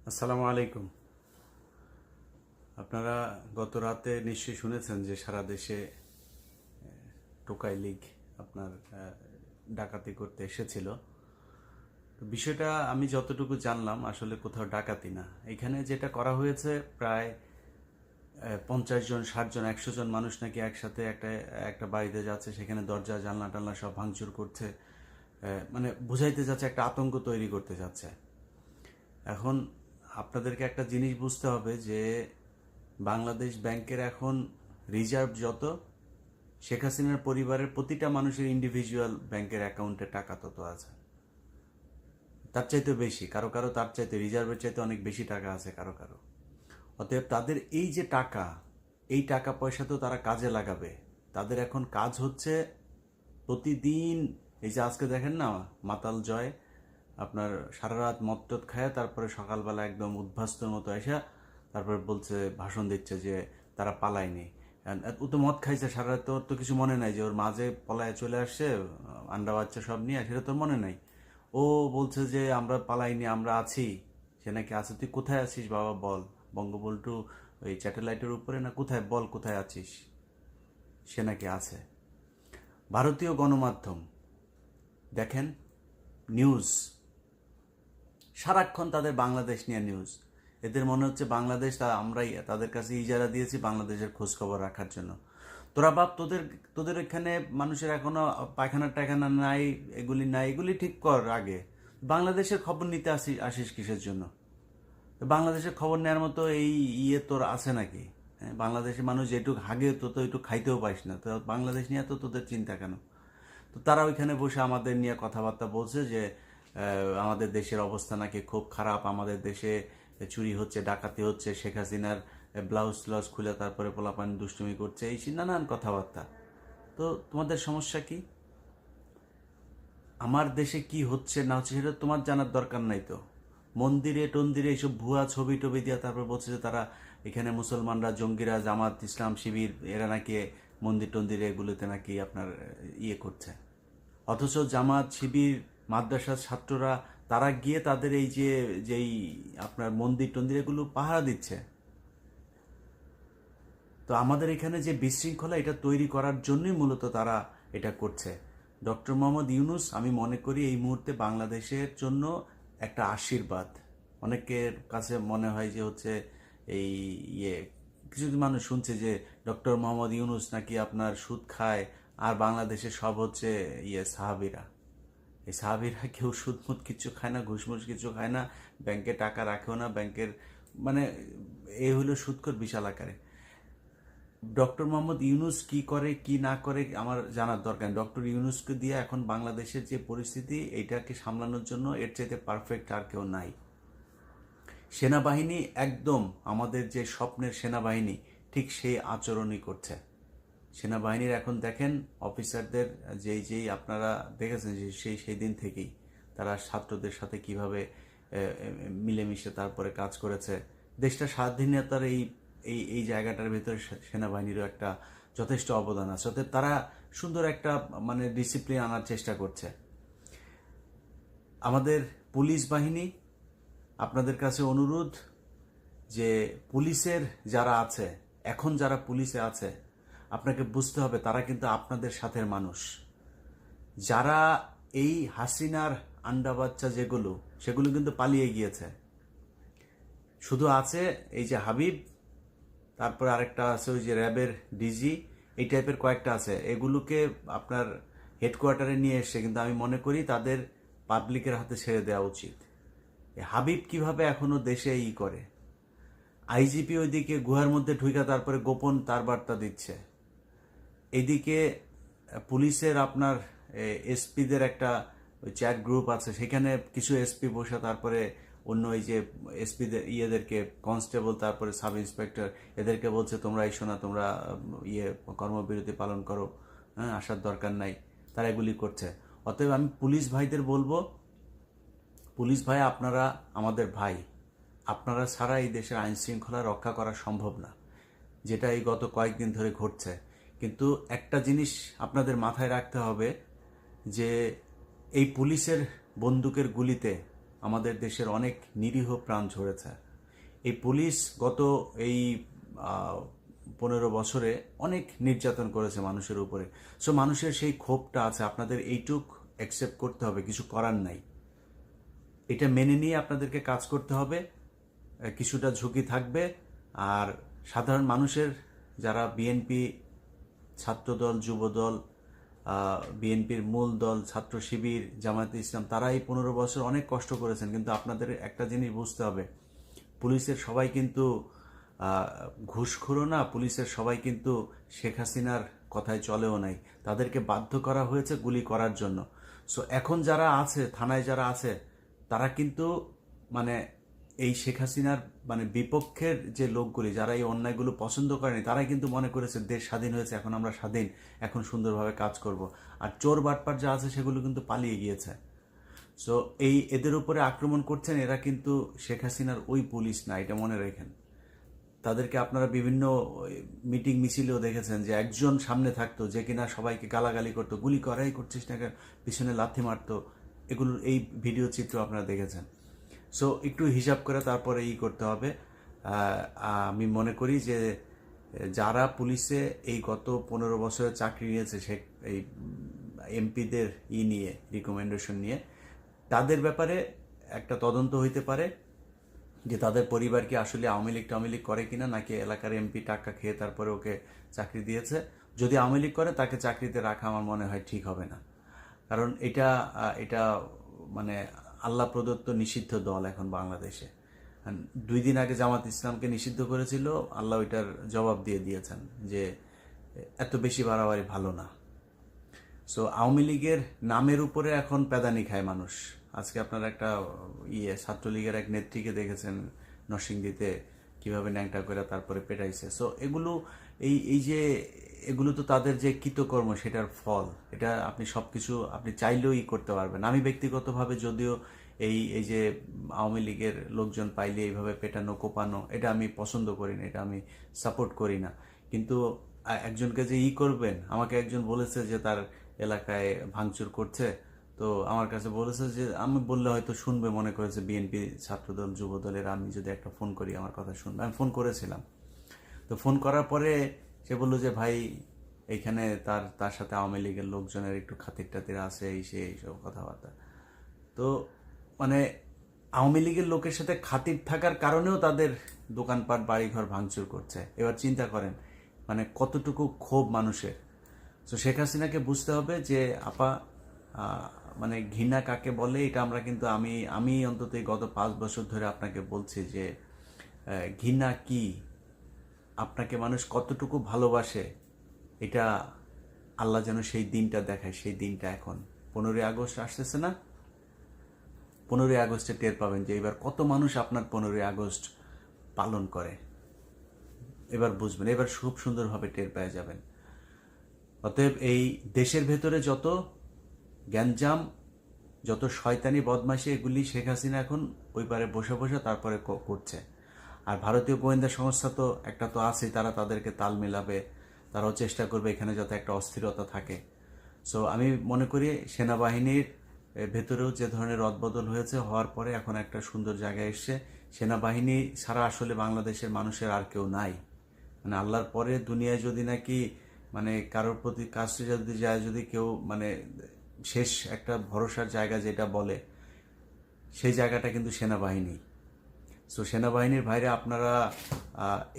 আসসালামু আলাইকুম। আপনারা গত রাতে নিশ্চয়ই শুনেছেন যে সারা দেশে টোকাই লীগ আপনার ডাকাতি করতে এসেছিল। তো বিষয়টা আমি যতটুকু জানলাম আসলে কোথাও ডাকাতি না। এখানে যেটা করা হয়েছে প্রায় 50 জন, 60 জন, 100 জন মানুষ নাকি একসাথে একটা একটা বাড়িতে যাচ্ছে, সেখানে দরজা জানলা টানলা সব ভাঙচুর করছে, মানে বুঝাইতে যাচ্ছে, একটা আতঙ্ক তৈরি করতে যাচ্ছে। এখন আপনাদেরকে একটা জিনিস বুঝতে হবে যে বাংলাদেশ ব্যাংকের এখন রিজার্ভ যত, শেখ হাসিনার পরিবারের প্রতিটা মানুষের ইন্ডিভিজুয়াল ব্যাংকের অ্যাকাউন্টে টাকা তত আছে, তার চাইতে বেশি, কারো কারো তার চাইতে রিজার্ভের চাইতে অনেক বেশি টাকা আছে কারো কারো। অতএব তাদের এই যে টাকা, এই টাকা পয়সা তো তারা কাজে লাগাবে। তাদের এখন কাজ হচ্ছে প্রতিদিন, এই যে আজকে দেখেন না মাতাল জয় আপনার সারা রাত মদ খায়, তারপরে সকালবেলা একদম উদ্ভাস্তর মতো এসে তারপরে বলছে, ভাষণ দিচ্ছে যে তারা পালায়নি। ও তো মদ খাইছে সারা রাত, তোর তো কিছু মনে নাই যে ওর মাঝে পলায় চলে আসছে আন্ডা বাচ্চা সব নিয়ে, সেটা তোর মনে নাই। ও বলছে যে আমরা পালাইনি, আমরা আছি। সে নাকি আছে। তুই কোথায় আছিস বাবা বল? বঙ্গবন্ধু ওই স্যাটেলাইটের উপরে না কোথায়? বল কোথায় আছিস? সে নাকি আছে। ভারতীয় গণমাধ্যম দেখেন, নিউজ সারাক্ষণ তাদের বাংলাদেশ নিয়ে নিউজ। এদের মনে হচ্ছে বাংলাদেশ আমরাই তাদের কাছে ইজারা দিয়েছি বাংলাদেশের খোঁজ খবর রাখার জন্য। তোরা বাপ, তোদের তোদের এখানে মানুষের এখনো পায়খানা টায়খানা নাই, এগুলি নাই, এগুলি ঠিক কর আগে। বাংলাদেশের খবর নিতে আসিস কিসের জন্য? বাংলাদেশের খবর নেওয়ার মতো এই তোর আছে নাকি? হ্যাঁ, বাংলাদেশের মানুষ যেটুক হাগে তো একটু খাইতেও পাইস না, তো বাংলাদেশ নিয়ে তো তোদের চিন্তা কেন? তো তারা ওইখানে বসে আমাদের নিয়ে কথাবার্তা বলছে যে আমাদের দেশের অবস্থা নাকি খুব খারাপ, আমাদের দেশে চুরি হচ্ছে, ডাকাতি হচ্ছে, শেখ হাসিনার ব্লাউজ ট্লাউজ খুলে তারপরে পোলাপান দুষ্টুমি করছে, এই নানান কথাবার্তা। তো তোমাদের সমস্যা কি? আমার দেশে কি হচ্ছে না হচ্ছে সেটা তোমার জানার দরকার নাই তো। মন্দিরে টন্দিরে এইসব ভুয়া ছবি টবি দিয়া তারপর বলছে যে তারা এখানে মুসলমানরা, জঙ্গিরা, জামাত ইসলাম শিবির এরা নাকি মন্দির টন্দিরে এগুলোতে নাকি আপনার করছে। অথচ জামাত শিবির মাদ্রাসার ছাত্ররা তারা গিয়ে তাদের এই যে যেই আপনার মন্দির টন্দির এগুলো পাহারা দিচ্ছে। তো আমাদের এখানে যে বিশৃঙ্খলা, এটা তৈরি করার জন্যই মূলত তারা এটা করছে। ডক্টর মোহাম্মদ ইউনুস আমি মনে করি এই মুহূর্তে বাংলাদেশের জন্য একটা আশীর্বাদ। অনেকের কাছে মনে হয় যে হচ্ছে এই কিছু মানুষ শুনছে যে ডক্টর মোহাম্মদ ইউনুস নাকি আপনার সুদ খায়, আর বাংলাদেশের সব হচ্ছে সাহাবিরা। এই সাহাবিরা কেউ সুদমুদ কিছু খায় না, ঘুষমুষ কিছু খায় না, ব্যাংকে টাকা রাখেও না, ব্যাংকের মানে এই হলো সুদখোর বিশাল আকারে। ডক্টর মোহাম্মদ ইউনুস কি করে কি না করে আমার জানার দরকার। ডক্টর ইউনুসকে দিয়ে এখন বাংলাদেশের যে পরিস্থিতি, এইটাকে সামলানোর জন্য এর চাইতে পারফেক্ট আর কেউ নাই। সেনাবাহিনী একদম আমাদের যে স্বপ্নের সেনাবাহিনী, ঠিক সেই আচরণই করছে। সেনাবাহিনীর এখন দেখেন অফিসারদের যেই আপনারা দেখেছেন যে সেই দিন থেকেই তারা ছাত্রদের সাথে কিভাবে মিলেমিশে তারপরে কাজ করেছে। দেশটা স্বাধীনতার এই এই এই জায়গাটার ভিতরে সেনাবাহিনীরও একটা যথেষ্ট অবদান আছে। অতএব তারা সুন্দর একটা মানে ডিসিপ্লিন আনার চেষ্টা করছে। আমাদের পুলিশ বাহিনী, আপনাদের কাছে অনুরোধ যে পুলিশের যারা আছে, এখন যারা পুলিশে আছে, আপনাকে বুঝতে হবে তারা কিন্তু আপনাদের সাথের মানুষ। যারা এই হাসিনার আন্ডা বাচ্চা যেগুলো, সেগুলো কিন্তু পালিয়ে গিয়েছে। শুধু আছে এই যে হাবিব, তারপরে আরেকটা আছে ওই যে র্যাবের ডিজি, এই টাইপের কয়েকটা আছে। এগুলোকে আপনার হেডকোয়ার্টারে নিয়ে এসছে, কিন্তু আমি মনে করি তাদের পাবলিকের হাতে ছেড়ে দেওয়া উচিত। হাবিব কিভাবে এখনো দেশে করে, আইজিপি ওইদিকে গুহার মধ্যে ঢুকা তারপরে গোপন তার বার্তা দিচ্ছে। এদিকে পুলিশের আপনার এসপিদের একটা চ্যাট গ্রুপ আছে, সেখানে কিছু এসপি বসে তারপরে অন্য এই যে এসপিদের ইয়েদেরকে, কনস্টেবল তারপরে সাব ইন্সপেক্টর এদেরকে বলছে তোমরা এসো না, তোমরা কর্মবিরতি পালন করো, হ্যাঁ আসার দরকার নাই। তারা এগুলি করছে। অতএব আমি পুলিশ ভাইদের বলবো, পুলিশ ভাই আপনারা আমাদের ভাই, আপনারা ছাড়া এই দেশের আইন শৃঙ্খলা রক্ষা করা সম্ভব না, যেটা এই গত কয়েকদিন ধরে ঘটছে। কিন্তু একটা জিনিস আপনাদের মাথায় রাখতে হবে যে এই পুলিশের বন্দুকের গুলিতে আমাদের দেশের অনেক নিরীহ প্রাণ ঝরেছে। এই পুলিশ গত এই 15 বছরে অনেক নির্যাতন করেছে মানুষের উপরে। সো মানুষের সেই ক্ষোভটা আছে, আপনাদের এইটুক অ্যাকসেপ্ট করতে হবে, কিছু করার নাই। এটা মেনে নিয়ে আপনাদেরকে কাজ করতে হবে, কিছুটা ঝুঁকি থাকবে। আর সাধারণ মানুষের যারা বিএনপি ছাত্রদল, যুবদল, বিএনপির মূল দল, ছাত্র শিবির, জামায়াতে ইসলাম, তারা এই 15 বছর অনেক কষ্ট করেছেন, কিন্তু আপনাদের একটা জিনিস বুঝতে হবে, পুলিশের সবাই কিন্তু ঘুষখোরও না, পুলিশের সবাই কিন্তু শেখ হাসিনার কথায় চলেও নাই। তাদেরকে বাধ্য করা হয়েছে গুলি করার জন্য। সো এখন যারা আছে থানায়, যারা আছে তারা কিন্তু মানে এই শেখ হাসিনার মানে বিপক্ষের যে লোকগুলি, যারা এই অন্যায়গুলো পছন্দ করেনি, তারাই কিন্তু মনে করেছে দেশ স্বাধীন হয়েছে, এখন আমরা স্বাধীন, এখন সুন্দরভাবে কাজ করব। আর চোর বাটপার যা আছে সেগুলো কিন্তু পালিয়ে গিয়েছে। সো এই এদের উপরে আক্রমণ করছেন, এরা কিন্তু শেখ হাসিনার ওই পুলিশ না, এটা মনে রাখেন। তাদেরকে আপনারা বিভিন্ন মিটিং মিছিলেও দেখেছেন যে একজন সামনে থাকতো যে কিনা সবাইকে গালাগালি করতো, গুলি করাই করছিস না, পিছনে লাথি মারতো, এগুলো এই ভিডিও চিত্র আপনারা দেখেছেন। সো একটু হিসাব করে তারপরে করতে হবে। আমি মনে করি যে যারা পুলিশে এই গত 15 বছরে চাকরি নিয়েছে, সে এই এমপিদের নিয়ে রিকমেন্ডেশন নিয়ে, তাদের ব্যাপারে একটা তদন্ত হইতে পারে যে তাদের পরিবার কি আসলে আওয়ামী লীগ করে কিনা, নাকি এলাকার এমপি টাকা খেয়ে তারপরে ওকে চাকরি দিয়েছে। যদি আওয়ামী লীগ করে তাকে চাকরিতে রাখা আমার মনে হয় ঠিক হবে না, কারণ এটা মানে আল্লাহ প্রদত্ত নিষিদ্ধ দল এখন বাংলাদেশে। 2 দিন আগে জামাত ইসলামকে নিষিদ্ধ করেছিল, আল্লাহ ওইটার জবাব দিয়ে দিয়েছেন যে এত বেশি বাড়াবাড়ি ভালো না। সো আওয়ামী লীগের নামের উপরে এখন পেদানি খায় মানুষ। আজকে আপনারা একটা ছাত্রলীগের এক নেত্রীকে দেখেছেন নরসিংদীতে কিভাবে ন্যাংটা করে তারপরে পেটাইছে। সো এগুলো এই যে এগুলো তো তাদের যে কৃতকর্ম, সেটার ফল। এটা আপনি সবকিছু আপনি চাইলেও করতে পারবেন। আমি ব্যক্তিগতভাবে যদিও এই যে আওয়ামী লীগের লোকজন পাইলে এইভাবে পেটানো, কোপানো, এটা আমি পছন্দ করি না, এটা আমি সাপোর্ট করি না। কিন্তু একজনকে যে করবেন, আমাকে একজন বলেছে যে তার এলাকায় ভাঙচুর করছে, তো আমার কাছে বলেছে যে আমি বললে হয়তো শুনবে, মনে করেছে বিএনপি, ছাত্রদল, যুবদলের, আমি যদি একটা ফোন করি আমার কথা শুনবে। আমি ফোন করেছিলাম, তো ফোন করার পরে সে বললো যে ভাই এইখানে তার সাথে আওয়ামী লীগের লোকজনের একটু খাতির টাতির আছে, এইসব কথাবার্তা। তো মানে আওয়ামী লীগের লোকের সাথে খাতির থাকার কারণেও তাদের দোকানপাট, বাড়িঘর ভাঙচুর করছে। এবার চিন্তা করেন মানে কতটুকু ক্ষোভ মানুষের। তো শেখ হাসিনাকে বুঝতে হবে যে আপা মানে ঘৃণা কাকে বলে, এটা আমরা কিন্তু আমি অন্তত গত 5 বছর ধরে আপনাকে বলছি যে ঘৃণা কি, আপনাকে মানুষ কতটুকু ভালোবাসে, এটা আল্লাহ যেন সেই দিনটা দেখায়। সেই দিনটা এখন 15ই আগস্ট আসতেছে না, 15ই আগস্টে টের পাবেন যে এবার কত মানুষ আপনার 15ই আগস্ট পালন করে। এবার বুঝবেন, এবার খুব সুন্দরভাবে টের পেয়ে যাবেন। অতএব এই দেশের ভেতরে যত গ্যাঞ্জাম, যত শয়তানি বদমাশি, এগুলি শেখ হাসিনা এখন ওই পারে বসে বসে তারপরে করছে। আর ভারতীয় গোয়েন্দা সংস্থা তো একটা তো আছে, তারা তাদেরকে তাল মেলাবে, তারাও চেষ্টা করবে এখানে যাতে একটা অস্থিরতা থাকে। সো আমি মনে করি সেনাবাহিনীর ভেতরেও যে ধরনের রদবদল হয়েছে, হওয়ার পরে এখন একটা সুন্দর জায়গায় এসছে। সেনাবাহিনী ছাড়া আসলে বাংলাদেশের মানুষের আর কেউ নাই। মানে আল্লাহর পরে দুনিয়ায় যদি নাকি মানে কারোর প্রতি কাছে যদি যায়, যদি কেউ মানে শেষ একটা ভরসার জায়গা যেটা বলে, সেই জায়গাটা কিন্তু সেনাবাহিনী। সো সেনাবাহিনীর ভাইরা, আপনারা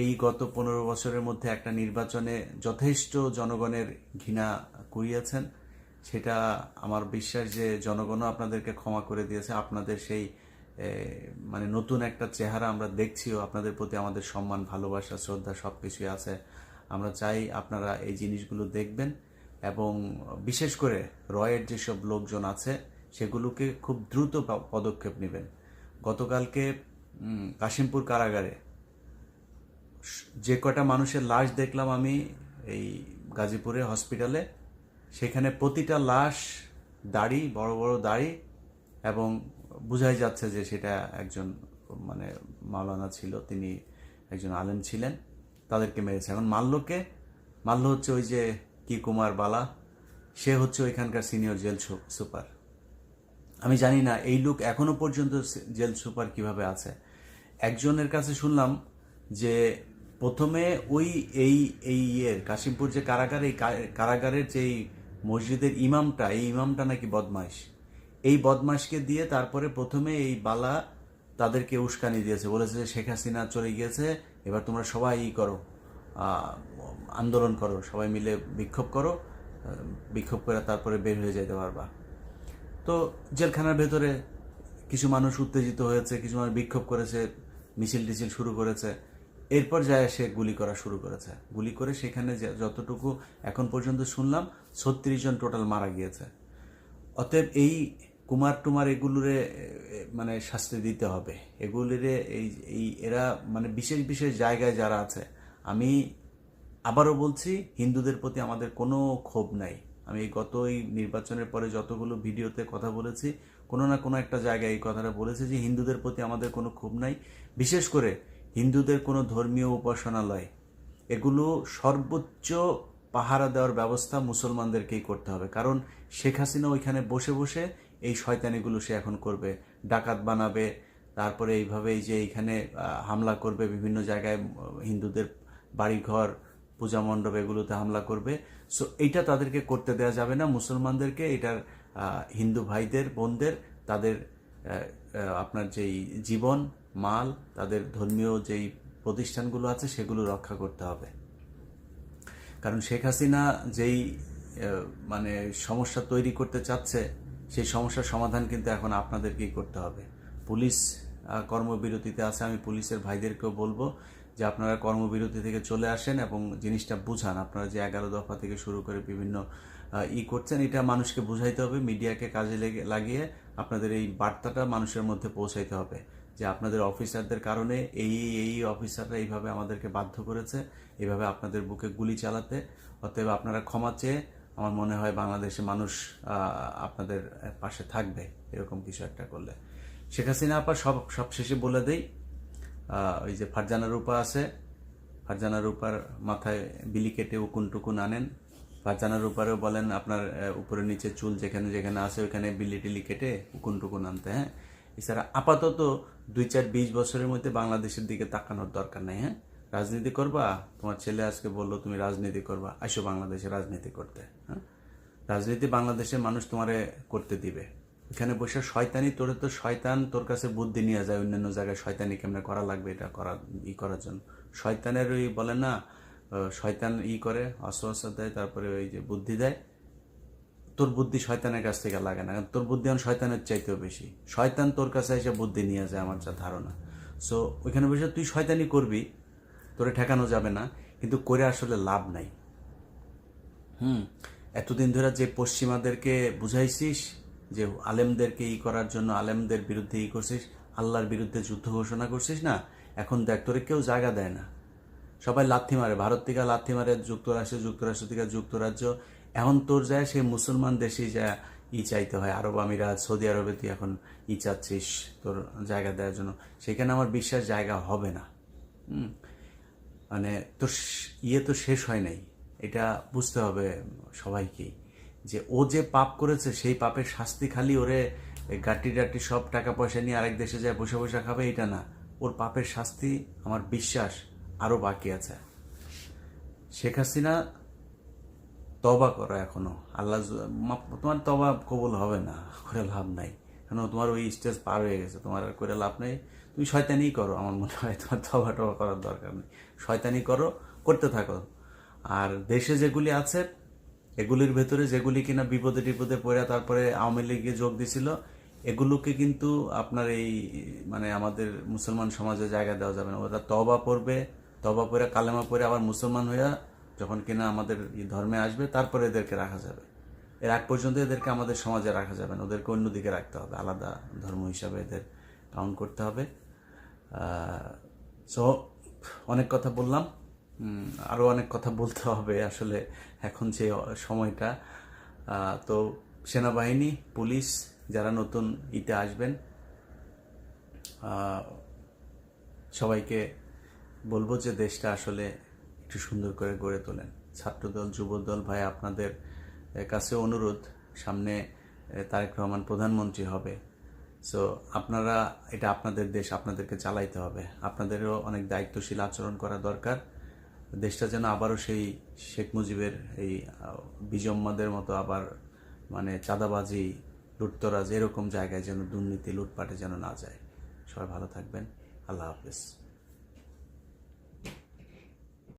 এই গত 15 বছরের মধ্যে একটা নির্বাচনে যথেষ্ট জনগণের ঘৃণা কুড়িয়েছেন। সেটা আমার বিশ্বাস যে জনগণও আপনাদেরকে ক্ষমা করে দিয়েছে। আপনাদের সেই মানে নতুন একটা চেহারা আমরা দেখছিও, আপনাদের প্রতি আমাদের সম্মান, ভালোবাসা, শ্রদ্ধা সব কিছুই আছে। আমরা চাই আপনারা এই জিনিসগুলো দেখবেন এবং বিশেষ করে রয়ের যেসব লোকজন আছে সেগুলোকে খুব দ্রুত পদক্ষেপ নেবেন। গতকালকে কাশিমপুর কারাগারে যে কটা মানুষের লাশ দেখলাম আমি এই গাজীপুরে হসপিটালে, সেখানে প্রতিটা লাশ দাড়ি, বড় বড় দাড়ি, এবং বোঝাই যাচ্ছে যে সেটা একজন মানে মাওলানা ছিল, তিনি একজন আলেম ছিলেন। তাদেরকে মেরেছে। এখন মাল্য হচ্ছে ওই যে কি কুমার বালা, সে হচ্ছে ওইখানকার সিনিয়র জেল সুপার। আমি জানি না এই লোক এখনো পর্যন্ত জেল সুপার কিভাবে আছে। একজনের কাছে শুনলাম যে প্রথমে ওই এই এই কাশিমপুর যে কারাগার, এই কারাগারের যে মসজিদের ইমামটা, এই ইমামটা নাকি বদমাইশ। এই বদমাইশকে দিয়ে তারপরে প্রথমে এই বালা তাদেরকে উস্কানি দিয়েছে, বলেছে যে শেখ হাসিনা চলে গিয়েছে, এবার তোমরা সবাই করো, আন্দোলন করো, সবাই মিলে বিক্ষোভ করো, বিক্ষোভ করে তারপরে বের হয়ে যেতে পারবা। তো জেলখানার ভেতরে কিছু মানুষ উত্তেজিত হয়েছে, কিছু মানুষ বিক্ষোভ করেছে, মিছিল টিছিল শুরু করেছে। এরপর যায় সে গুলি করা শুরু করেছে। গুলি করে সেখানে যতটুকু এখন পর্যন্ত শুনলাম 36 জন টোটাল মারা গিয়েছে। অতএব এই কুমার টুমার এগুলোরে মানে শাস্তি দিতে হবে। এগুলিরে এই এরা মানে বিশেষ বিশেষ জায়গায় যারা আছে, আমি আবারও বলছি, হিন্দুদের প্রতি আমাদের কোনো ক্ষোভ নাই। আমি এই নির্বাচনের পরে যতগুলো ভিডিওতে কথা বলেছি, কোনো না কোনো একটা জায়গায় এই কথাটা বলেছি যে হিন্দুদের প্রতি আমাদের কোনো ক্ষোভ নাই। বিশেষ করে হিন্দুদের কোনো ধর্মীয় উপাসনালয়, এগুলো সর্বোচ্চ পাহারা দেওয়ার ব্যবস্থা মুসলমানদেরকেই করতে হবে। কারণ শেখ হাসিনা ওইখানে বসে বসে এই শয়তানিগুলো সে এখন করবে, ডাকাত বানাবে, তারপরে এইভাবে এই যে এইখানে হামলা করবে, বিভিন্ন জায়গায় হিন্দুদের বাড়িঘর, পূজা মণ্ডপ, এগুলোতে হামলা করবে। সো এইটা তাদেরকে করতে দেওয়া যাবে না। মুসলমানদেরকে এটার হিন্দু ভাইদের বোনদের তাদের আপনার যেই জীবন মাল, তাদের ধর্মীয় যেই প্রতিষ্ঠানগুলো আছে সেগুলো রক্ষা করতে হবে। কারণ শেখ হাসিনা যেই মানে সমস্যা তৈরি করতে চাচ্ছে, সেই সমস্যার সমাধান কিন্তু এখন আপনাদেরকেই করতে হবে। পুলিশ কর্মবিরতিতে আছে, আমি পুলিশের ভাইদেরকেও বলবো যে আপনারা কর্মবিরতি থেকে চলে আসেন এবং জিনিসটা বুঝান। আপনারা যে 11 দফা থেকে শুরু করে বিভিন্ন করছেন, এটা মানুষকে বুঝাইতে হবে, মিডিয়াকে কাজে লাগিয়ে আপনাদের এই বার্তাটা মানুষের মধ্যে পৌঁছাইতে হবে যে আপনাদের অফিসারদের কারণে এই অফিসাররা এইভাবে আমাদেরকে বাধ্য করেছে, এইভাবে আপনাদের বুকে গুলি চালাতে। অতএব আপনারা ক্ষমা চেয়ে, আমার মনে হয় বাংলাদেশে মানুষ আপনাদের পাশে থাকবে এরকম কিছু একটা করলে। শেখ হাসিনা আপা সব শেষে বলে দেই, ওই যে ফারজানা রূপা আছে, ফারজানা রূপার মাথায় বিলি কেটে উকুন টুকুন আনেন। ফারজানা রূপারেও বলেন আপনার উপরে নিচে চুল যেখানে যেখানে আছে ওইখানে বিলি টিলি কেটে উকুন টুকুন আনতে। হ্যাঁ, এছাড়া আপাতত 2-4-20 বছরের মধ্যে বাংলাদেশের দিকে তাকানোর দরকার নেই। হ্যাঁ, রাজনীতি করবা, তোমার ছেলে আজকে বললো তুমি রাজনীতি করবা, আসো বাংলাদেশে রাজনীতি করতে। হ্যাঁ, রাজনীতি বাংলাদেশের মানুষ তোমারে করতে দিবে। এখানে বসে শয়তানি, তোরে তো শয়তান তোর কাছে বুদ্ধি নিয়ে যায় অন্যান্য জায়গায় শয়তানি কেমনে করা লাগবে এটা করার জন্য। শয়তানের ওই বলে না, শয়তান করে অস্ত্র দেয়, তারপরে ওই যে বুদ্ধি দেয়। তোর বুদ্ধি শয়তানের কাছ থেকে লাগে না, তোর বুদ্ধি এখন শয়তানের চাইতেও বেশি। শয়তান তোর কাছে এসে বুদ্ধি নিয়ে যায়, আমার যা ধারণা। সো ওইখানে বসে তুই শয়তানি করবি, তোরে ঠেকানো যাবে না, কিন্তু করে আসলে লাভ নাই। এতদিন ধরে যে পশ্চিমাদেরকে বুঝাইছিস যে আলেমদেরকে করার জন্য, আলেমদের বিরুদ্ধে করছিস, আল্লাহর বিরুদ্ধে যুদ্ধ ঘোষণা করছিস না, এখন দেখ তোরে কেউ জায়গা দেয় না, সবাই লাথি মারে। ভারত থেকে লাথি মারে যুক্তরাষ্ট্র থেকে যুক্তরাজ্য। এখন তোর যায় সেই মুসলমান দেশেই যা চাইতে হয়, আরব আমিরাত, সৌদি আরবে তুই এখন চাচ্ছিস তোর জায়গা দেওয়ার জন্য। সেখানে আমার বিশ্বাস জায়গা হবে না। মানে তোর তো শেষ হয় নাই, এটা বুঝতে হবে সবাইকেই, যে ও যে পাপ করেছে সেই পাপের শাস্তি খালি ওরে গাটি সব টাকা পয়সা নিয়ে আরেক দেশে যায় বসে বসে খাবে, এটা না। ওর পাপের শাস্তি আমার বিশ্বাস আরো বাকি আছে। শেখ হাসিনা তওবা করো এখনো, আল্লাহ তোমার তওবা কবুল হবে না, করে লাভ নাই, কেন তোমার ওই স্টেজ পার হয়ে গেছে, তোমার আর করে লাভ নেই। তুমি শয়তানি করো, আমার মনে হয় তোমার তওবা করার দরকার নেই, শয়তানি করতে থাকো। আর দেশে যেগুলি আছে এগুলির ভেতরে যেগুলি কিনা বিপদে টিপদে পড়ে তারপরে আওয়ামী লীগে যোগ দিছিল, এগুলোকে কিন্তু আপনার এই মানে আমাদের মুসলমান সমাজে জায়গা দেওয়া যাবে না। ওরা তওবা পড়ে কালেমা পড়ে আবার মুসলমান হইয়া যখন কিনা আমাদের ধর্মে আসবে, তারপরে এদেরকে রাখা যাবে। এর আগ পর্যন্ত এদেরকে আমাদের সমাজে রাখা যাবে না, ওদেরকে অন্যদিকে রাখতে হবে, আলাদা ধর্ম হিসাবে এদের কাউন্ট করতে হবে। সো অনেক কথা বললাম, আরও অনেক কথা বলতে হবে আসলে এখন যে সময়টা। তো সেনাবাহিনী, পুলিশ যারা নতুন আসবেন, সবাইকে বলবো যে দেশটা আসলে একটু সুন্দর করে গড়ে তোলেন। ছাত্রদল, যুবদল ভাই, আপনাদের কাছে অনুরোধ, সামনে তারেক রহমান প্রধানমন্ত্রী হবে। সো আপনারা, এটা আপনাদের দেশ, আপনাদেরকে চালাইতে হবে। আপনাদেরও অনেক দায়িত্বশীল আচরণ করা দরকার। দেশটা যেন আবারও সেই শেখ মুজিবের এই বিজম্মাদের মতো আবার মানে চাঁদাবাজি, লুটতরাজ এরকম জায়গায় যেন দুর্নীতি, লুটপাটে যেন না যায়। সবাই ভালো থাকবেন। আল্লাহ হাফেজ।